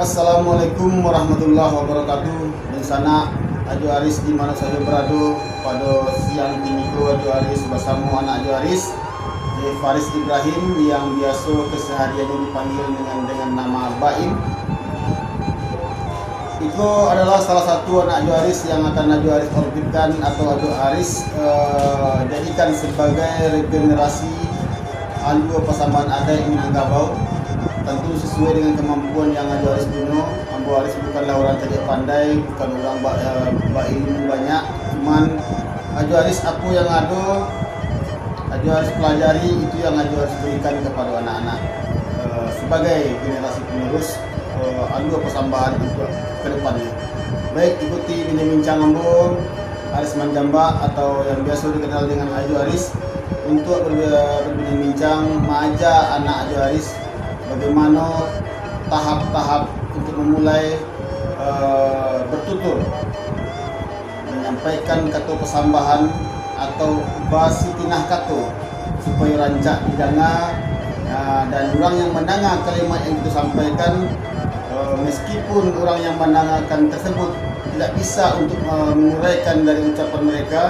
Assalamualaikum warahmatullahi wabarakatuh. Di sana Ajo Aris di mana saja berada pada siang ini Ajo Aris bersama anak Ajo Aris Faris Ibrahim yang biasa kesehariannya dipanggil dengan nama Baim. Itu adalah salah satu anak Ajo Aris yang akan Ajo Aris orbitkan atau Ajo Aris jadikan sebagai regenerasi alur persambahan adat Minangkabau. Tentu sesuai dengan kemampuan yang Ajo Aris punya. Ajo Aris bukanlah orang tidak pandai, bukan orang berilmu banyak, cuman Ajo Aris apa yang ada Ajo Aris pelajari, itu yang Ajo Aris berikan kepada anak-anak sebagai generasi penerus alur persambahan untuk ke depannya. Baik, ikuti bincang Ambo Aris Manjamba atau yang biasa dikenal dengan Ajo Aris untuk berbincang mengajak anak Ajo Aris bagaimana tahap-tahap untuk memulai bertutur, menyampaikan kata persambahan atau basi tinah kata supaya rancak didengar, dan orang yang mendengar kalimat yang kita sampaikan, meskipun orang yang mendengarkan tersebut tidak bisa untuk menguraikan dari ucapan mereka,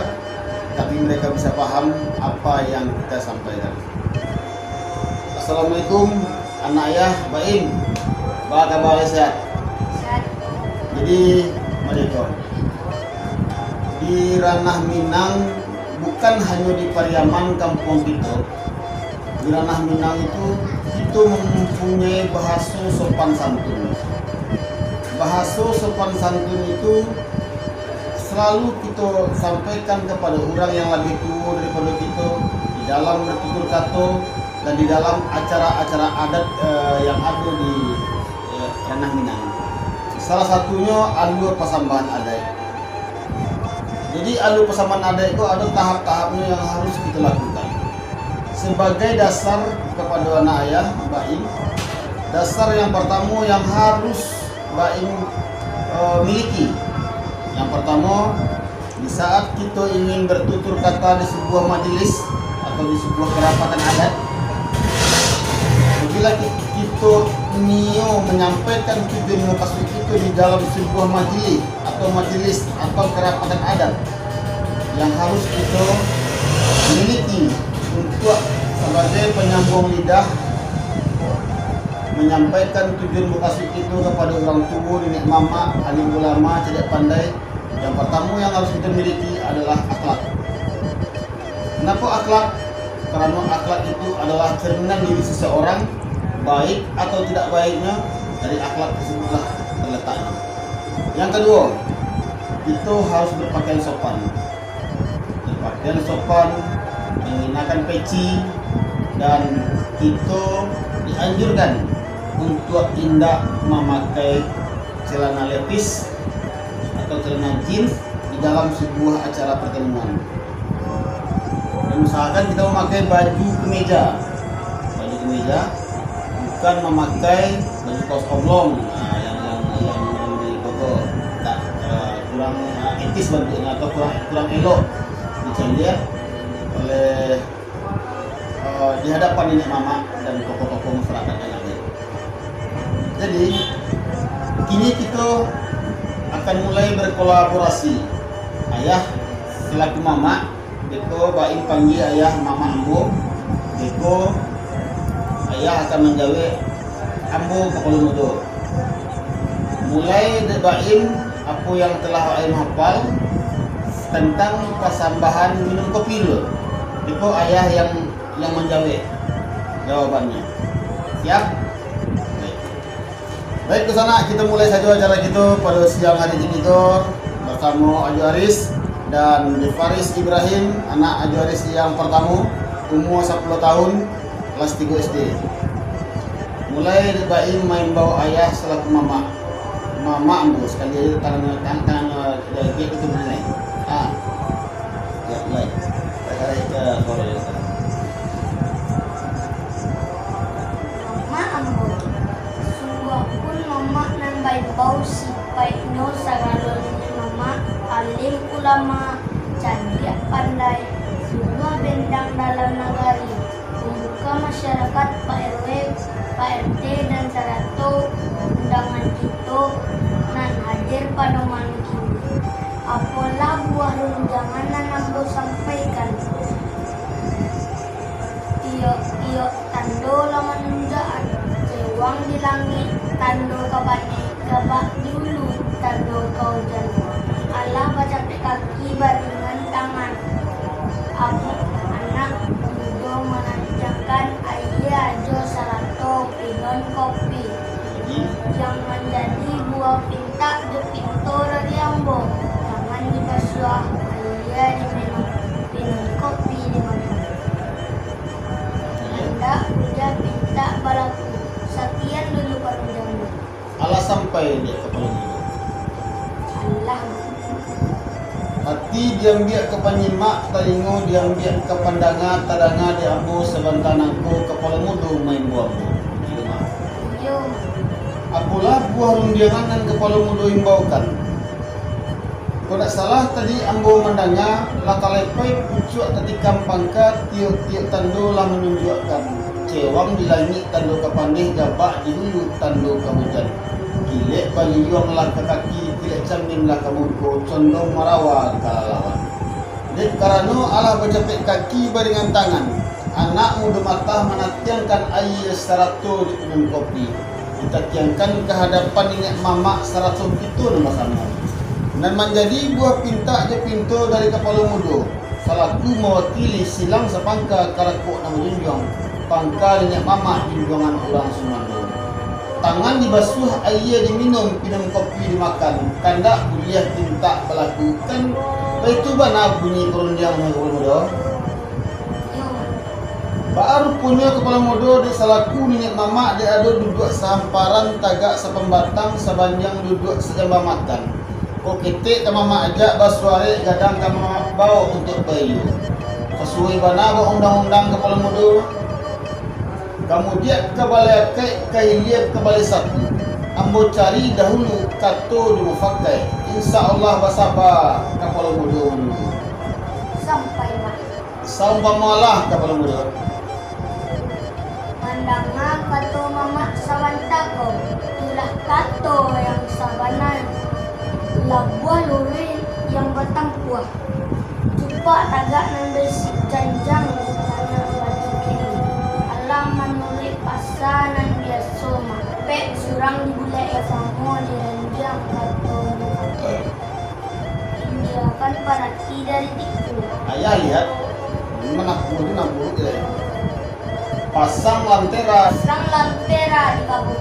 tapi mereka bisa paham apa yang kita sampaikan. Assalamualaikum anak ayah Baim, apa kabar sehat? Sehat. Jadi mereka di ranah Minang, bukan hanya di Pariaman kampung kita. Di ranah Minang itu kita mempunyai bahasa sopan santun. Bahasa sopan santun itu selalu kita sampaikan kepada orang yang lebih tua daripada kita di dalam bertutur kata dan di dalam acara-acara adat yang ada di ranah Minang. Salah satunya alur persambahan adat. Jadi alur persambahan adat itu ada tahap-tahapnya yang harus kita lakukan. Sebagai dasar kepada anak ayah Baim, dasar yang pertama yang harus Baim miliki. Yang pertama, di saat kita ingin bertutur kata di sebuah majelis atau di sebuah kerapatan adat, bila kita menyampaikan tujuan maksud itu di dalam sebuah majelis atau kerapatan adat, yang harus kita miliki untuk sebagai penyambung lidah menyampaikan tujuan maksud itu kepada orang tua, nenek mama, alim ulama, cerdik pandai. Yang pertama yang harus kita miliki adalah akhlak. Kenapa akhlak? Karena akhlak itu adalah cerminan diri seseorang, baik atau tidak baiknya dari akhlak tersebutlah terletaknya. Yang kedua, kita harus berpakaian sopan. Berpakaian sopan, mengenakan peci, dan kita dianjurkan untuk tidak memakai celana lepis atau celana jeans di dalam sebuah acara pertemuan. Dan usahakan kita memakai baju kemeja, bukan memakai baju kaos oblong yang di koko kurang etis bentuknya atau kurang elok dilihat oleh di hadapan nenek mama dan tokoh-tokoh masyarakat yang ada. Jadi kini kita akan mulai berkolaborasi. Ayah selaku mama, Deko Baim panggil ayah mama ambo. Deko ayah akan menjawab ambo kepala muda. Mulai Baim apa yang telah Baim hafal tentang persambahan minum kopi dulu. Deko ayah yang menjawab jawabannya. Siap? Baik, ke sana kita mulai saja acara kita pada siang hari ini kita bersama Ajo Aris dan Faris Ibrahim, anak Ajo Aris yang pertama, umur 10 tahun, kelas 3 SD. Mulai Baim main bawa ayah selaku mama ambo sekali tangan itu mana? Ya, mulai. Tarik ke bawah. Mama nambay bau si Paino sa galon ni mama alim ulama Candia pandai, sebuah bentang dalam nagari, membuka masyarakat Pak RW, Pak RT dan Sarato, undangan itu nan hadir pada malam kini. Apalah buah runjangan nan ambo sampaikan. Tio tando laman nunjaan, cewang di langit, tando kabane, gabak di hulu, tando kau jalan. Allah baca kaki baringan tangan. Aku anak muda menanjakan ayah jo Sarato pinon kopi yang menjadi buah pinta de pinto dari ambo. Jangan dibasuh ayah diminum pinon kopi di mana. Anda udah pinta balaku. Sekian dulu perundangan. Allah sampai dia kepala dulu. Allah. Hati diam biak ke panyimak, talingo diam biak ke pandanga, tadanga diambo sebantanangku kepala mudu main buahmu. Gitu mah. Yo. Apalah buah rundiangan dan kepala mudu imbaukan. Kau tak salah tadi ambo mendanga, lakalepai pucuk tadi kampangka, tiuk-tiuk tando lah menunjukkan. Cewang di langit tando kapandeh, gabak di hulu tando kamujan. Gilek bali yuang lah ke kaki, gilek camin lah ke muka, condong marawa kalalawan. Dek karano Allah berjepit kaki baringan tangan. Anak muda mata menatiangkan air Sarato di minum kopi. Kita tiangkan ke hadapan ingat mamak Sarato itu nama sama. Dan menjadi buah pinta je pintu dari kepala muda. Salaku mewakili silang sepangka karakuk nama junjung. Pangka ingat mamak junjungan ulang sumando. Tangan dibasuh, air diminum, pinum kopi dimakan. Kandak kuliah tinta berlakukan. Itu bana bunyi perundiang kepala muda. Baru punya kepala muda di salaku minyak mamak dia ada duduk sehamparan tagak sepembatang sebanjang duduk sejambah makan. Kau ketik ke mamak ajak basuare gadang ke mamak bawa untuk bayu. Sesuai bana bawa undang-undang kepala muda. Kemudian kembali ke balai satu. Ambo cari dahulu kato di mufakai. Insya Allah basaba kepala muda menunggu. Sampai mah. Saumpamalah kepala muda. Mandanga kato mama sawantako. Itulah kato yang sabanan. Labuah luri yang bertampuah. Cupa tagak nan bersih janjang tanah batu kiri. Allah menuri pasanan biasa mah. Pek surang di bulai efamo di ranjang kato muka. Indiakan parati dari tiku. Ayah lihat, mana kudu nampu dia. Pasang lantera. Pasang lantera di kabut.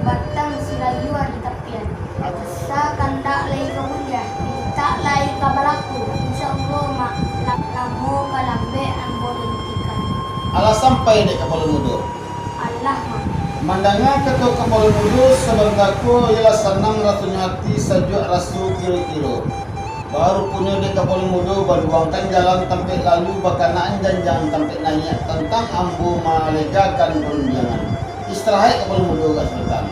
Batang silayua di tepian. Asa kandak lai kemudian. Tak lai kabalaku. InsyaAllah mak. Lamu kalambe ambo hentikan. Allah sampai dek kepala muda. Allah mak. Mandanga ketua kepala muda sebanggaku ialah senang ratunya hati sejuk rasu kiro-kiro. Baru punya dek kepala muda berbuangkan jalan tampik lalu bakanaan janjang tampik naik tentang ambu melegakan perundangan. Istirahat kepala muda kat sultan.